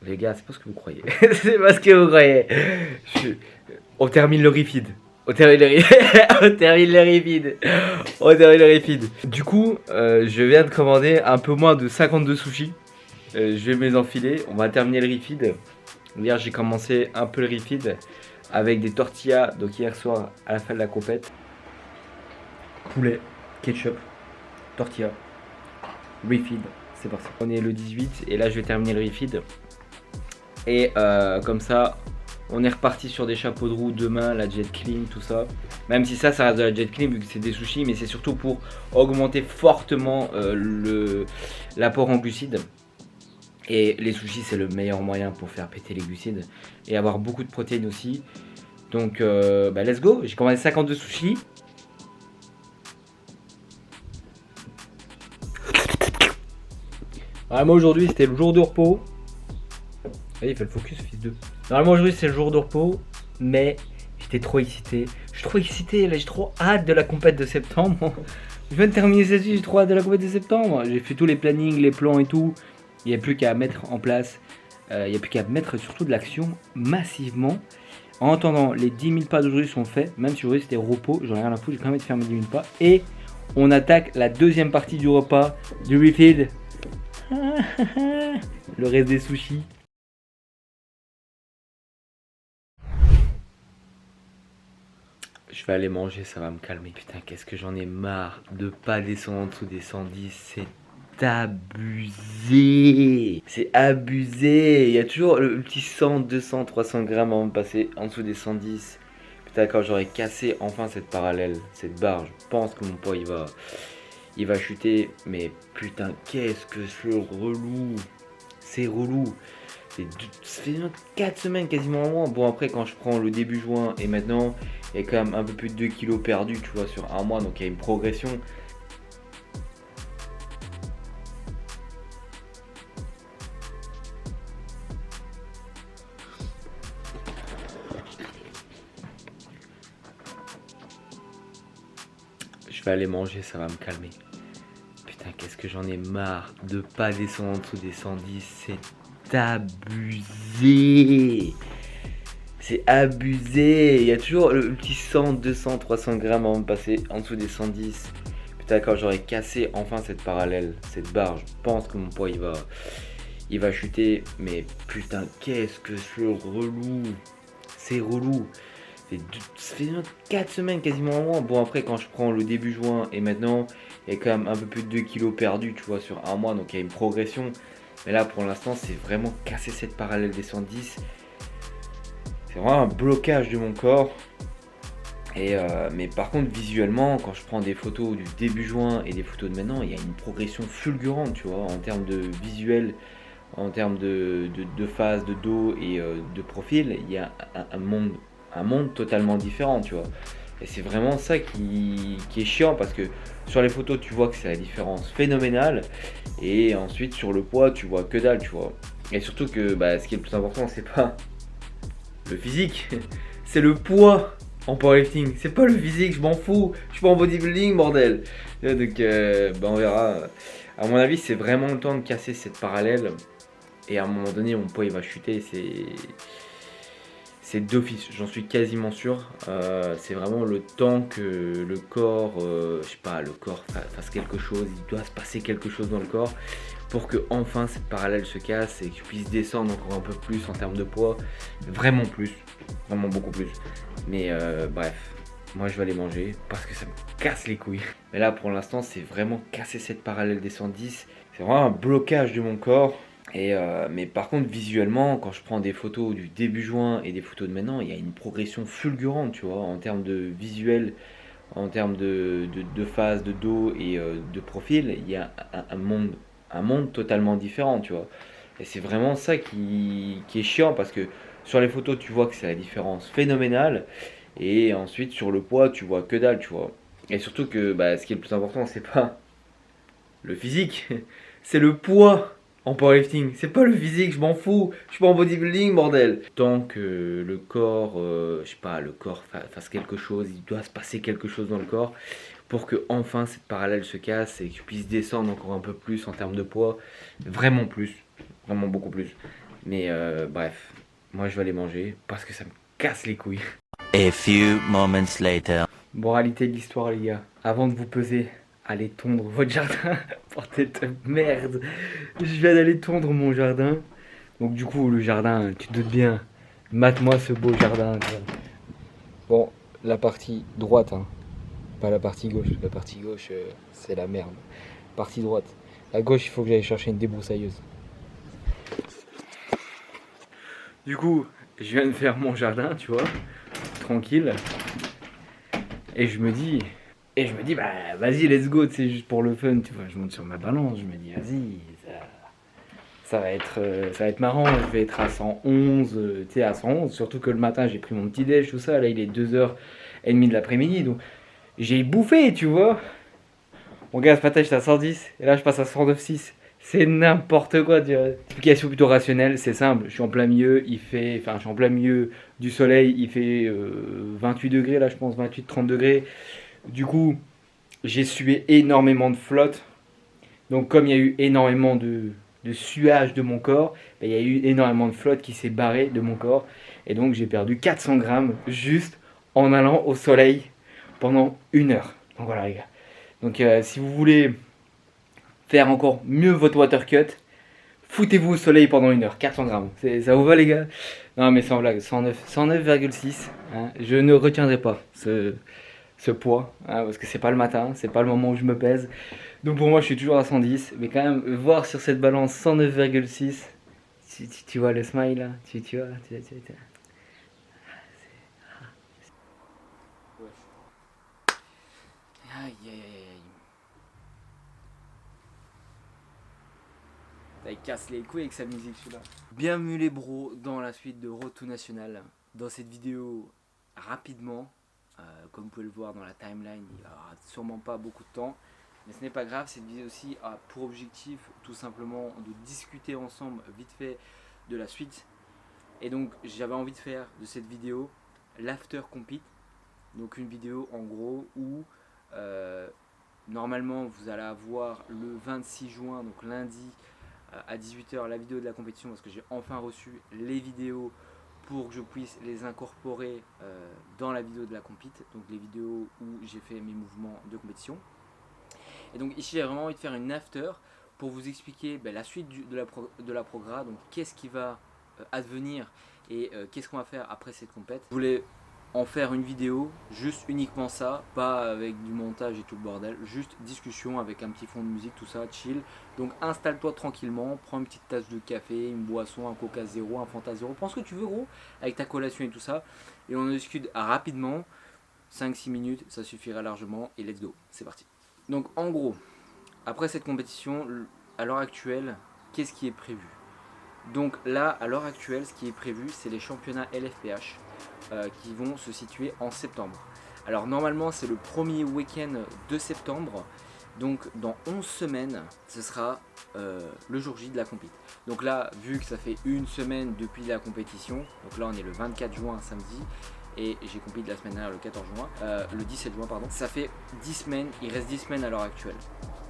Les gars, c'est pas ce que vous croyez. C'est pas ce que vous croyez. On termine le refeed. On termine le on termine le refeed. On termine le refeed. Du coup, je viens de commander un peu moins de 52 sushis. Je vais me les enfiler. On va terminer le refeed. Hier, j'ai commencé un peu le refeed avec des tortillas. Donc hier soir, à la fin de la compète, poulet, ketchup, tortilla, refeed. C'est parti. On est le 18 et là, je vais terminer le refeed. Et comme ça, on est reparti sur des chapeaux de roue demain, la jet clean, tout ça. Même si ça reste de la jet clean vu que c'est des sushis, mais c'est surtout pour augmenter fortement l'apport en glucides. Et les sushis, c'est le meilleur moyen pour faire péter les glucides et avoir beaucoup de protéines aussi. Donc, let's go. J'ai commandé 52 sushis. Moi aujourd'hui, c'était le jour de repos. Il fait le focus, fils de. Normalement aujourd'hui c'est le jour de repos, mais j'étais trop excité. Je suis trop excité, là j'ai trop hâte de la compète de septembre. Je viens de terminer celle-ci, j'ai trop hâte de la compète de septembre. J'ai fait tous les plannings, les plans et tout. Il n'y a plus qu'à mettre en place. Il n'y a plus qu'à mettre surtout de l'action massivement. En attendant, les 10 000 pas d'aujourd'hui sont faits. Même si aujourd'hui c'était repos, j'en ai rien à foutre, j'ai quand même été faire mes 10 000 pas. Et on attaque la deuxième partie du repas, du refeed. Le reste des sushis. Je vais aller manger, ça va me calmer. Putain, qu'est-ce que j'en ai marre de pas descendre en dessous des 110. C'est abusé. C'est abusé. Il y a toujours le petit 100, 200, 300 grammes avant de passer en dessous des 110. Putain, quand j'aurai cassé enfin cette parallèle, cette barre, je pense que mon poids il va chuter. Mais putain, qu'est-ce que c'est relou. C'est relou. Ça fait 4 semaines quasiment un mois. Bon, après quand je prends le début juin et maintenant, il y a quand même un peu plus de 2 kilos perdus, tu vois, sur un mois. Donc il y a une progression. Je vais aller manger, ça va me calmer. Putain, qu'est-ce que j'en ai marre de pas descendre en dessous des 110. C'est abusé. C'est abusé. Il y a toujours le petit 100, 200, 300 grammes avant de passer en dessous des 110. Putain, quand j'aurai cassé enfin cette parallèle, cette barre, je pense que mon poids il va chuter. Mais putain, qu'est-ce que c'est relou. C'est relou. Ça fait 4 semaines quasiment un mois. Bon, après quand je prends le début juin et maintenant, il y a quand même un peu plus de 2 kilos perdus, tu vois, sur un mois. Donc il y a une progression. Mais là, pour l'instant, c'est vraiment casser cette parallèle des 110. C'est vraiment un blocage de mon corps. Mais par contre, visuellement, quand je prends des photos du début juin et des photos de maintenant, il y a une progression fulgurante, tu vois, en termes de visuel, en termes de face, de dos et de profil. Il y a un monde totalement différent, tu vois. Et c'est vraiment ça qui est chiant parce que sur les photos, tu vois que c'est la différence phénoménale. Et ensuite, sur le poids, tu vois que dalle, tu vois. Et surtout que ce qui est le plus important, c'est pas le physique, c'est le poids en powerlifting. C'est pas le physique, je m'en fous. Je suis pas en bodybuilding, bordel. Donc, on verra. À mon avis, c'est vraiment le temps de casser cette parallèle. Et à un moment donné, mon poids il va chuter. C'est d'office, j'en suis quasiment sûr. C'est vraiment le temps que le corps, le corps fasse quelque chose. Il doit se passer quelque chose dans le corps pour que enfin cette parallèle se casse et que je puisse descendre encore un peu plus en termes de poids. Vraiment plus, vraiment beaucoup plus. Mais bref, moi je vais aller manger parce que ça me casse les couilles. Mais là pour l'instant, c'est vraiment casser cette parallèle des 110. C'est vraiment un blocage de mon corps. Mais par contre, visuellement, quand je prends des photos du début juin et des photos de maintenant, il y a une progression fulgurante, tu vois, en termes de visuel, en termes de face, de dos et de profil. Il y a un monde totalement différent, tu vois. Et c'est vraiment ça qui est chiant parce que sur les photos, tu vois que c'est la différence phénoménale. Et ensuite, sur le poids, tu vois que dalle, tu vois. Et surtout que ce qui est le plus important, c'est pas le physique, c'est le poids en powerlifting. C'est pas le physique, je m'en fous. Je suis pas en bodybuilding, bordel. Tant que le corps, le corps fasse quelque chose, il doit se passer quelque chose dans le corps pour que enfin cette parallèle se casse et que je puisse descendre encore un peu plus en termes de poids. Vraiment plus, vraiment beaucoup plus. Mais bref, moi je vais aller manger parce que ça me casse les couilles. A few moments later. Moralité de l'histoire, les gars, avant de vous peser, allez tondre votre jardin. Bordel de merde. Je viens d'aller tondre mon jardin. Donc du coup, le jardin, tu te doutes bien, mate-moi ce beau jardin. Tu vois. Bon, la partie droite, hein, pas la partie gauche. La partie gauche, c'est la merde. Partie droite. À gauche, il faut que j'aille chercher une débroussailleuse. Du coup, je viens de faire mon jardin, tu vois, tranquille. Et je me dis, bah vas-y, let's go, c'est juste pour le fun, tu vois. Je monte sur ma balance, je me dis, vas-y, ça va être marrant. Je vais être à 111, tu sais, à 111. Surtout que le matin, j'ai pris mon petit déj, tout ça. Là, il est 2h30 de l'après-midi, donc j'ai bouffé, tu vois. Mon gars, ce matin, j'étais à 110, et là, je passe à 109,6. C'est n'importe quoi, tu vois. Explication plutôt rationnelle, c'est simple. Je suis en plein milieu, je suis en plein milieu du soleil, il fait 28 degrés, là, je pense, 28-30 degrés. Du coup, j'ai sué énormément de flotte. Donc, comme il y a eu énormément de suage de mon corps, ben, il y a eu énormément de flotte qui s'est barrée de mon corps. Et donc, j'ai perdu 400 grammes juste en allant au soleil pendant 1 heure. Donc, voilà, les gars. Donc, si vous voulez faire encore mieux votre water cut, foutez-vous au soleil pendant 1 heure, 400 grammes. Ça vous va, les gars? Non, mais sans blague, 109,6. Hein, je ne retiendrai pas ce poids, hein, parce que c'est pas le matin, c'est pas le moment où je me pèse. Donc pour moi, je suis toujours à 110, mais quand même, voir sur cette balance 109,6, tu vois le smile là, tu vois, Aïe, aïe, aïe, aïe. Il casse les couilles avec sa musique celui-là. Bienvenue les bros dans la suite de Road to National. Dans cette vidéo, rapidement, comme vous pouvez le voir dans la timeline, il n'y aura sûrement pas beaucoup de temps. Mais ce n'est pas grave, cette vidéo aussi a pour objectif tout simplement de discuter ensemble vite fait de la suite. Et donc j'avais envie de faire de cette vidéo l'after compete. Donc une vidéo en gros où normalement vous allez avoir le 26 juin, donc lundi à 18h la vidéo de la compétition parce que j'ai enfin reçu les vidéos pour que je puisse les incorporer dans la vidéo de la compete. Donc les vidéos où j'ai fait mes mouvements de compétition. Et donc ici j'ai vraiment envie de faire une after pour vous expliquer la suite de la progra, donc qu'est-ce qui va advenir et qu'est-ce qu'on va faire après cette compète. Je voulais en faire une vidéo, juste uniquement ça, pas avec du montage et tout le bordel, juste discussion avec un petit fond de musique, tout ça, chill. Donc installe-toi tranquillement, prends une petite tasse de café, une boisson, un Coca Zéro, un Fanta Zéro, prends ce que tu veux gros, avec ta collation et tout ça, et on en discute rapidement, 5-6 minutes, ça suffira largement, et let's go, c'est parti. Donc en gros, après cette compétition, à l'heure actuelle, qu'est-ce qui est prévu? Donc là, à l'heure actuelle, ce qui est prévu, c'est les championnats LFPH qui vont se situer en septembre. Alors normalement, c'est le premier week-end de septembre. Donc dans 11 semaines, ce sera le jour J de la compétition. Donc là, vu que ça fait une semaine depuis la compétition, donc là on est le 24 juin samedi, et j'ai compétition la semaine dernière le 17 juin pardon, ça fait 10 semaines, il reste 10 semaines à l'heure actuelle.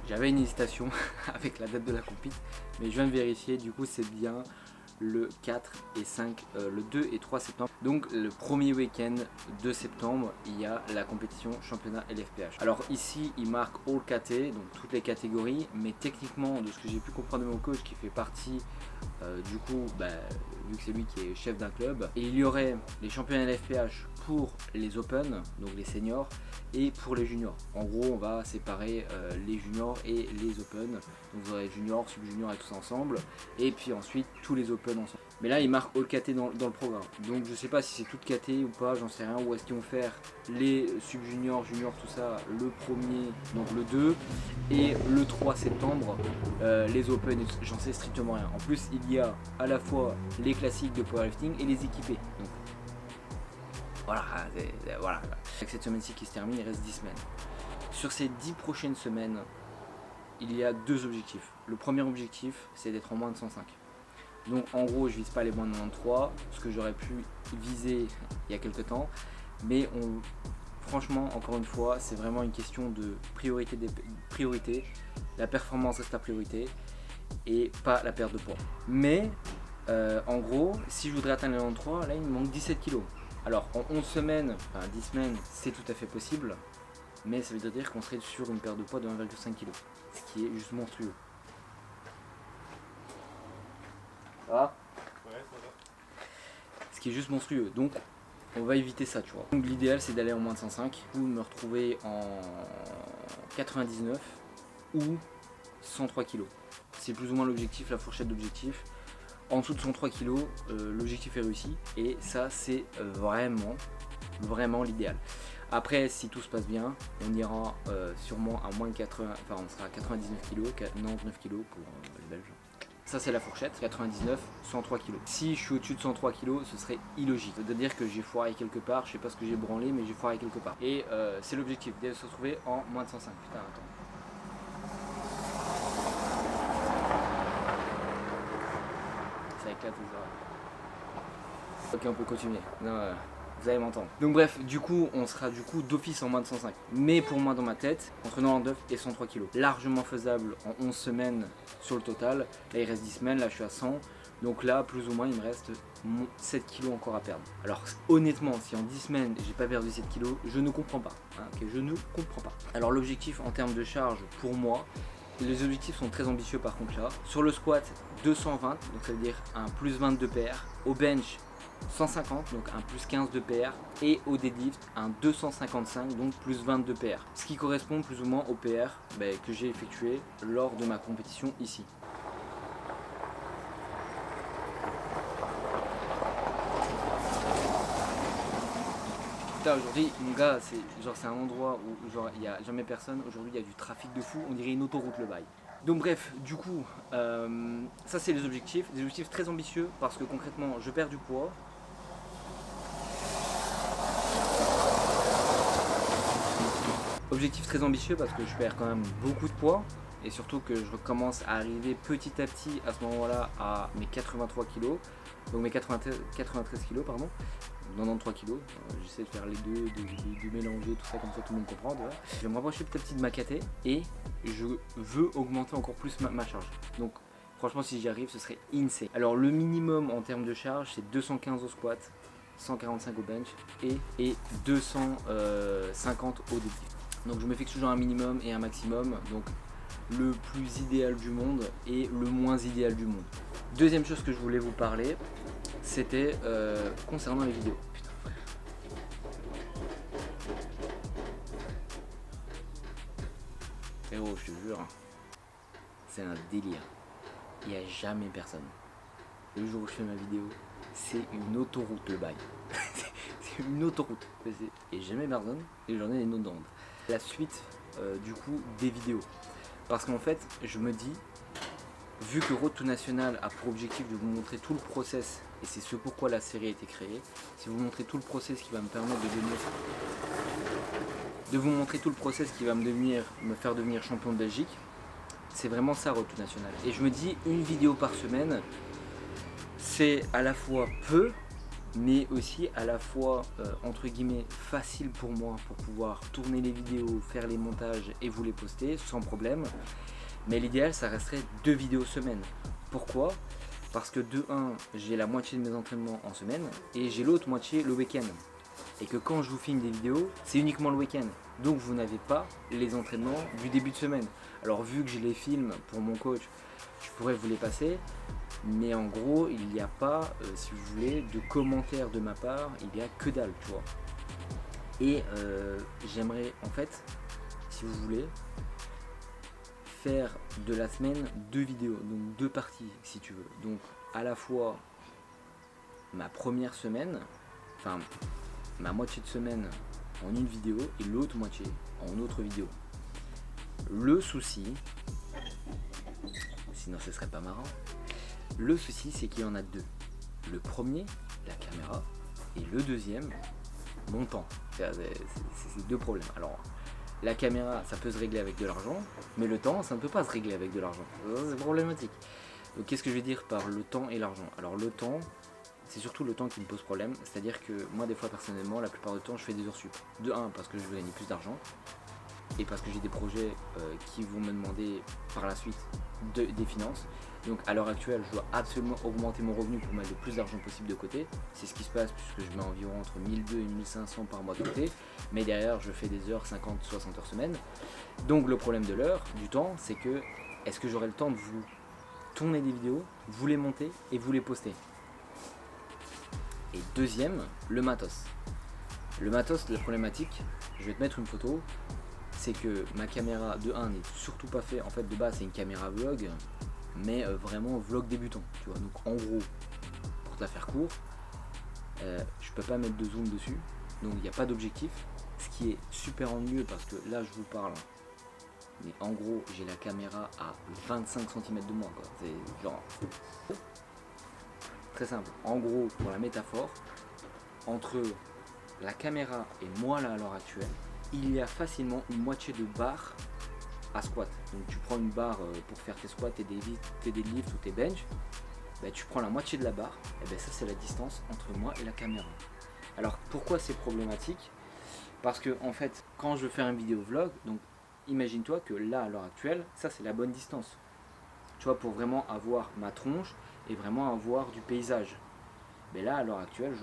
J'avais une hésitation avec la date de la compétition, mais je viens de vérifier, du coup c'est bien le 4 et 5, le 2 et 3 septembre. Donc le premier week-end de septembre, il y a la compétition championnat LFPH. Alors ici, il marque All KT, donc toutes les catégories, mais techniquement, de ce que j'ai pu comprendre de mon coach qui fait partie, du coup, vu que c'est lui qui est chef d'un club, et il y aurait les championnats LFPH pour les Open, donc les seniors, et pour les juniors. En gros, on va séparer les juniors et les Open. Donc vous aurez juniors, sub-juniors et tout ça ensemble, et puis ensuite tous les Open ensemble. Mais là, il marque All KT dans le programme. Donc je sais pas si c'est toute KT ou pas, j'en sais rien. Ou est-ce qu'ils vont faire les sub-juniors, juniors, tout ça, le premier, donc le 2, et le 3 septembre, les Open, j'en sais strictement rien. En plus, il y a à la fois les classiques de powerlifting et les équipés. Donc voilà. Avec cette semaine-ci qui se termine, il reste 10 semaines. Sur ces 10 prochaines semaines, il y a 2 objectifs. Le premier objectif, c'est d'être en moins de 105. Donc en gros, je vise pas les moins de 93, ce que j'aurais pu viser il y a quelques temps. Mais franchement, encore une fois, c'est vraiment une question de priorité. La performance reste la priorité et pas la perte de poids. Mais En gros, si je voudrais atteindre les 93, là il me manque 17 kilos. Alors en 11 semaines, enfin 10 semaines, c'est tout à fait possible, mais ça veut dire qu'on serait sur une perte de poids de 1,5 kg, ce qui est juste monstrueux. Ah. Ouais, ça va. Ce qui est juste monstrueux, donc on va éviter ça, tu vois. Donc l'idéal c'est d'aller en moins de 105, ou me retrouver en 99 ou 103 kg. C'est plus ou moins l'objectif, la fourchette d'objectif. En dessous de 103 kg, l'objectif est réussi et ça c'est vraiment l'idéal. Après, si tout se passe bien, on ira sûrement à moins de 80, enfin on sera à 99 kg, 99 kg pour les Belges. Ça c'est la fourchette, 99, 103 kg. Si je suis au-dessus de 103 kg, ce serait illogique. C'est-à-dire que j'ai foiré quelque part, je sais pas ce que j'ai branlé, mais j'ai foiré quelque part. Et c'est l'objectif, de se retrouver en moins de 105. Putain, attends. Ça éclate les oreilles. Ok, on peut continuer. Non, vous allez m'entendre. Donc bref, du coup, on sera d'office en moins de 105. Mais pour moi, dans ma tête, entre 99 et 103 kg. Largement faisable en 11 semaines sur le total. Là, il reste 10 semaines, là, je suis à 100. Donc là, plus ou moins, il me reste 7 kg encore à perdre. Alors honnêtement, si en 10 semaines, j'ai pas perdu 7 kg, je ne comprends pas. Hein, okay, je ne comprends pas. Alors l'objectif en termes de charge, pour moi, les objectifs sont très ambitieux par contre là. Sur le squat, 220, donc ça veut dire un plus 20 de PR. Au bench, 150, donc un plus 15 de PR. Et au deadlift, un 255, donc plus 20 de PR. Ce qui correspond plus ou moins au PR que j'ai effectué lors de ma compétition ici. Aujourd'hui, mon gars, c'est un endroit où il n'y a jamais personne. Aujourd'hui, il y a du trafic de fou. On dirait une autoroute le bail. Donc bref, du coup, ça c'est les objectifs. Des objectifs très ambitieux parce que concrètement, je perds du poids. Objectif très ambitieux parce que je perds quand même beaucoup de poids. Et surtout que je recommence à arriver petit à petit à ce moment-là à mes 83 kg. Donc mes 93 kg, pardon. 93 kg, j'essaie de faire les deux, de mélanger tout ça comme ça tout le monde comprend. Je vais me rapprocher petit à petit de ma KT et je veux augmenter encore plus ma charge. Donc franchement si j'y arrive ce serait insane. Alors le minimum en termes de charge c'est 215 au squat, 145 au bench et 250 au deadlift. Donc je me fixe toujours un minimum et un maximum, donc le plus idéal du monde et le moins idéal du monde. Deuxième chose que je voulais vous parler, c'était concernant les vidéos. Putain frère. Frérot, je te jure, c'est un délire. Il n'y a jamais personne. Le jour où je fais ma vidéo, c'est une autoroute le bail. C'est une autoroute. Et jamais personne et j'en ai des notes d'onde. La suite du coup des vidéos. Parce qu'en fait, je me dis, vu que Road to National a pour objectif de vous montrer tout le process, et c'est ce pourquoi la série a été créée, c'est vous montrer tout le process qui va me permettre me faire devenir champion de Belgique, c'est vraiment ça Road to National. Et je me dis, une vidéo par semaine, c'est à la fois peu, mais aussi à la fois entre guillemets facile pour moi pour pouvoir tourner les vidéos, faire les montages et vous les poster sans problème. Mais l'idéal ça resterait 2 vidéos semaine. Pourquoi ? Parce que de 1, j'ai la moitié de mes entraînements en semaine et j'ai l'autre moitié le week-end. Et que quand je vous filme des vidéos, c'est uniquement le week-end. Donc vous n'avez pas les entraînements du début de semaine. Alors vu que je les filme pour mon coach, je pourrais vous les passer. Mais en gros, il n'y a pas, si vous voulez, de commentaires de ma part, il n'y a que dalle, tu vois. Et j'aimerais, en fait, si vous voulez, faire de la semaine 2 vidéos, donc 2 parties, si tu veux. Donc, à la fois, ma première semaine, enfin, ma moitié de semaine en une vidéo, et l'autre moitié en autre vidéo. Le souci, sinon ce serait pas marrant, le souci c'est qu'il y en a 2. Le premier, la caméra, et le deuxième, mon temps. C'est 2 problèmes. Alors, la caméra, ça peut se régler avec de l'argent, mais le temps, ça ne peut pas se régler avec de l'argent. C'est problématique. Donc qu'est-ce que je vais dire par le temps et l'argent ? Alors le temps, c'est surtout le temps qui me pose problème. C'est-à-dire que moi, des fois, personnellement, la plupart du temps, je fais des heures sup. De 1, parce que je veux gagner plus d'argent. et parce que j'ai des projets qui vont me demander par la suite des finances. Donc à l'heure actuelle, je dois absolument augmenter mon revenu pour mettre le plus d'argent possible de côté. C'est ce qui se passe puisque je mets environ entre 1200 et 1500 par mois de côté. Mais derrière, je fais des heures, 50-60 heures semaine. Donc le problème de l'heure, du temps, c'est que est-ce que j'aurai le temps de vous tourner des vidéos, vous les monter et vous les poster? Et deuxième, le matos. Le matos, la problématique, je vais te mettre une photo, c'est que ma caméra de 1 n'est surtout pas fait, en fait de base c'est une caméra vlog, mais vraiment vlog débutant, tu vois. Donc en gros, pour te la faire court, je peux pas mettre de zoom dessus, donc il n'y a pas d'objectif, ce qui est super ennuyeux parce que là je vous parle, mais en gros j'ai la caméra à 25 cm de moi, quoi. C'est genre très simple. En gros, pour la métaphore, entre la caméra et moi là à l'heure actuelle, il y a facilement une moitié de barre à squat. Donc tu prends une barre pour faire tes squats, tes deadlifts ou tes bench, ben, tu prends la moitié de la barre, et ben ça c'est la distance entre moi et la caméra. Alors pourquoi c'est problématique? Parce que en fait, quand je fais un vidéo vlog, donc imagine-toi que là à l'heure actuelle, ça c'est la bonne distance. Tu vois, pour vraiment avoir ma tronche et vraiment avoir du paysage. Mais là à l'heure actuelle,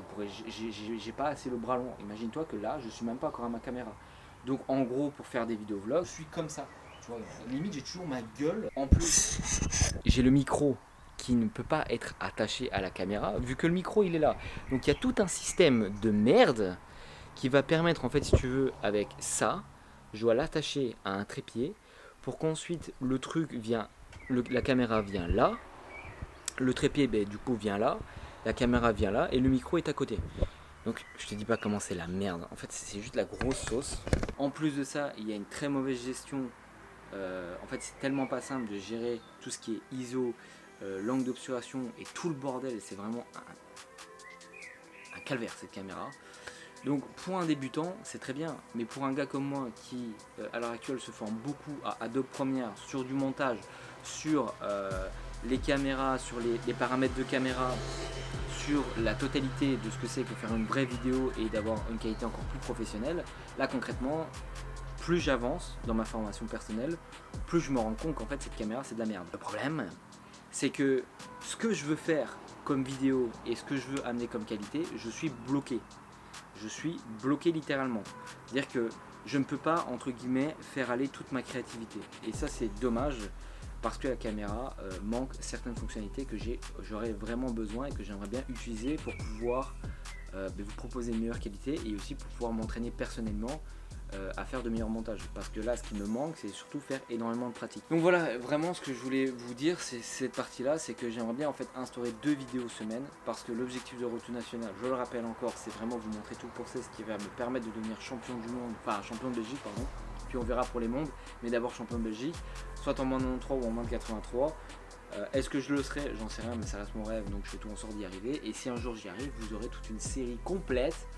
j'ai pas assez le bras long. Imagine-toi que là, je suis même pas encore à ma caméra. Donc en gros, pour faire des vidéos vlog, je suis comme ça. Tu vois, limite j'ai toujours ma gueule. En plus, j'ai le micro qui ne peut pas être attaché à la caméra, vu que le micro il est là. Donc il y a tout un système de merde qui va permettre, en fait, si tu veux, avec ça, je dois l'attacher à un trépied pour qu'ensuite le truc vient, la caméra vient là, le trépied ben, du coup vient là, la caméra vient là et le micro est à côté. Donc je te dis pas comment c'est la merde, en fait c'est juste la grosse sauce. En plus de ça, il y a une très mauvaise gestion. En fait c'est tellement pas simple de gérer tout ce qui est ISO, l'angle d'obturation et tout le bordel, c'est vraiment un calvaire cette caméra. Donc pour un débutant c'est très bien, mais pour un gars comme moi qui à l'heure actuelle se forme beaucoup à Adobe Premiere, sur du montage, sur les caméras, sur les paramètres de caméra, sur la totalité de ce que c'est que faire une vraie vidéo et d'avoir une qualité encore plus professionnelle, là concrètement, plus j'avance dans ma formation personnelle, plus je me rends compte qu'en fait cette caméra c'est de la merde. Le problème, c'est que ce que je veux faire comme vidéo et ce que je veux amener comme qualité, je suis bloqué. Je suis bloqué littéralement. C'est-à-dire que je ne peux pas, entre guillemets, faire aller toute ma créativité. Et ça c'est dommage, parce que la caméra manque certaines fonctionnalités que j'aurais vraiment besoin et que j'aimerais bien utiliser pour pouvoir vous proposer une meilleure qualité et aussi pour pouvoir m'entraîner personnellement à faire de meilleurs montages. Parce que là, ce qui me manque, c'est surtout faire énormément de pratique. Donc voilà, vraiment ce que je voulais vous dire, c'est cette partie-là, c'est que j'aimerais bien en fait instaurer 2 vidéos semaine, parce que l'objectif de Road to National, je le rappelle encore, c'est vraiment vous montrer tout le process qui va me permettre de devenir champion du monde, enfin champion de Belgique, pardon. Puis on verra pour les mondes, mais d'abord champion de Belgique, soit en moins de 93 ou en moins de 83. Est-ce que je le serai? J'en sais rien, mais ça reste mon rêve, donc je fais tout en sorte d'y arriver. Et si un jour j'y arrive, vous aurez toute une série complète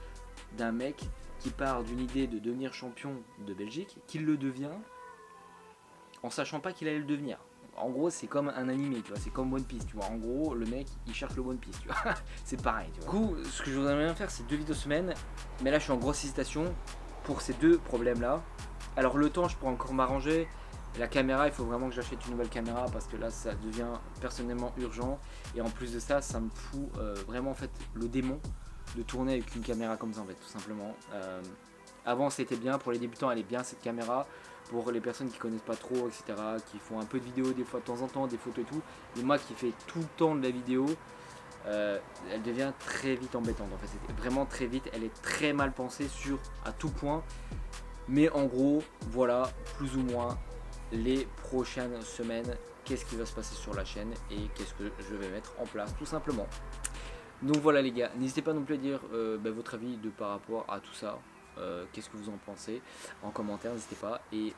d'un mec qui part d'une idée de devenir champion de Belgique, qu'il le devient, en sachant pas qu'il allait le devenir. En gros, c'est comme un animé, tu vois, c'est comme One Piece, tu vois. En gros, le mec, il cherche le One Piece, tu vois. C'est pareil, tu vois. Du coup, ce que je voudrais bien faire, c'est 2 vidéos semaine, mais là, je suis en grosse hésitation pour ces 2 problèmes-là. Alors, le temps, je pourrais encore m'arranger. La caméra, il faut vraiment que j'achète une nouvelle caméra parce que là, ça devient personnellement urgent. Et en plus de ça, ça me fout vraiment, en fait, le démon de tourner avec une caméra comme ça, en fait, tout simplement. Avant, c'était bien. Pour les débutants, elle est bien, cette caméra. Pour les personnes qui connaissent pas trop, etc., qui font un peu de vidéo des fois de temps en temps, des photos et tout, et moi qui fais tout le temps de la vidéo, elle devient très vite embêtante. En fait, c'est vraiment très vite. Elle est très mal pensée à tout point. Mais en gros, voilà plus ou moins les prochaines semaines, qu'est-ce qui va se passer sur la chaîne et qu'est-ce que je vais mettre en place, tout simplement. Donc voilà les gars, n'hésitez pas non plus à dire votre avis par rapport à tout ça. Qu'est-ce que vous en pensez en commentaire, n'hésitez pas. Et